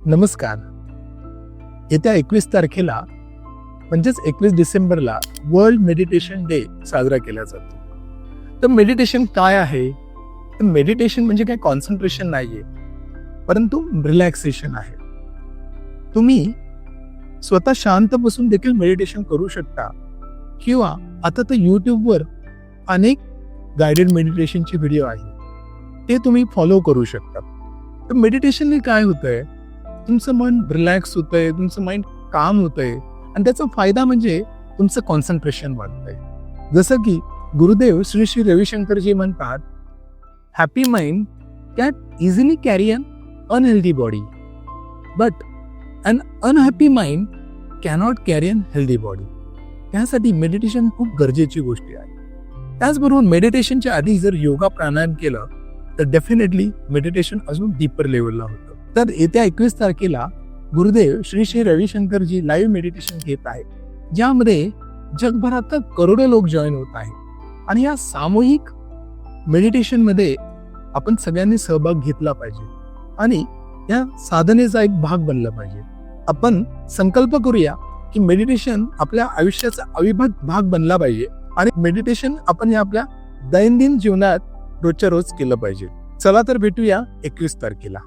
नमस्कार. येत्या 21 तारखेला म्हणजेच 21 डिसेंबरला वर्ल्ड मेडिटेशन डे साजरा केला जातो. तर मेडिटेशन काय आहे? तर मेडिटेशन म्हणजे काय कॉन्सन्ट्रेशन नाहीये, परंतु रिलॅक्सेशन आहे. तुम्ही स्वतः शांत बसून देखील मेडिटेशन करू शकता किंवा आता तर युट्यूबवर अनेक गायडेड मेडिटेशनचे व्हिडिओ आहेत, ते तुम्ही फॉलो करू शकता. तर मेडिटेशनने काय होतंय, तुमचं मन रिलॅक्स होतंय, तुमचं माइंड काम होतंय आणि त्याचा फायदा म्हणजे तुमचं कॉन्सन्ट्रेशन वाढतंय. जसं की गुरुदेव श्री श्री रविशंकरजी म्हणतात, happy mind can easily carry an unhealthy body, but an unhappy mind cannot carry an healthy body. त्यासाठी मेडिटेशन खूप गरजेची गोष्ट आहे. त्याचबरोबर मेडिटेशनच्या आधी जर योगा प्राणायाम केलं तर डेफिनेटली मेडिटेशन अजून डीपर लेवलला होतं. तर येत्या 21 तारखेला गुरुदेव श्री श्री रविशंकरजी लाईव्ह मेडिटेशन घेत आहेत, ज्यामध्ये जगभरात करोडो लोक जॉईन होत आहेत आणि या सामूहिक मेडिटेशनमध्ये आपण सगळ्यांनी सहभाग घेतला पाहिजे आणि या साधनेचा एक भाग बनला पाहिजे. आपण संकल्प करूया की मेडिटेशन आपल्या आयुष्याचा अविभाज्य भाग बनला पाहिजे आणि मेडिटेशन आपण या आपल्या दैनंदिन जीवनात रोजच्या रोज केलं पाहिजे. चला तर भेटूया 21 तारखेला.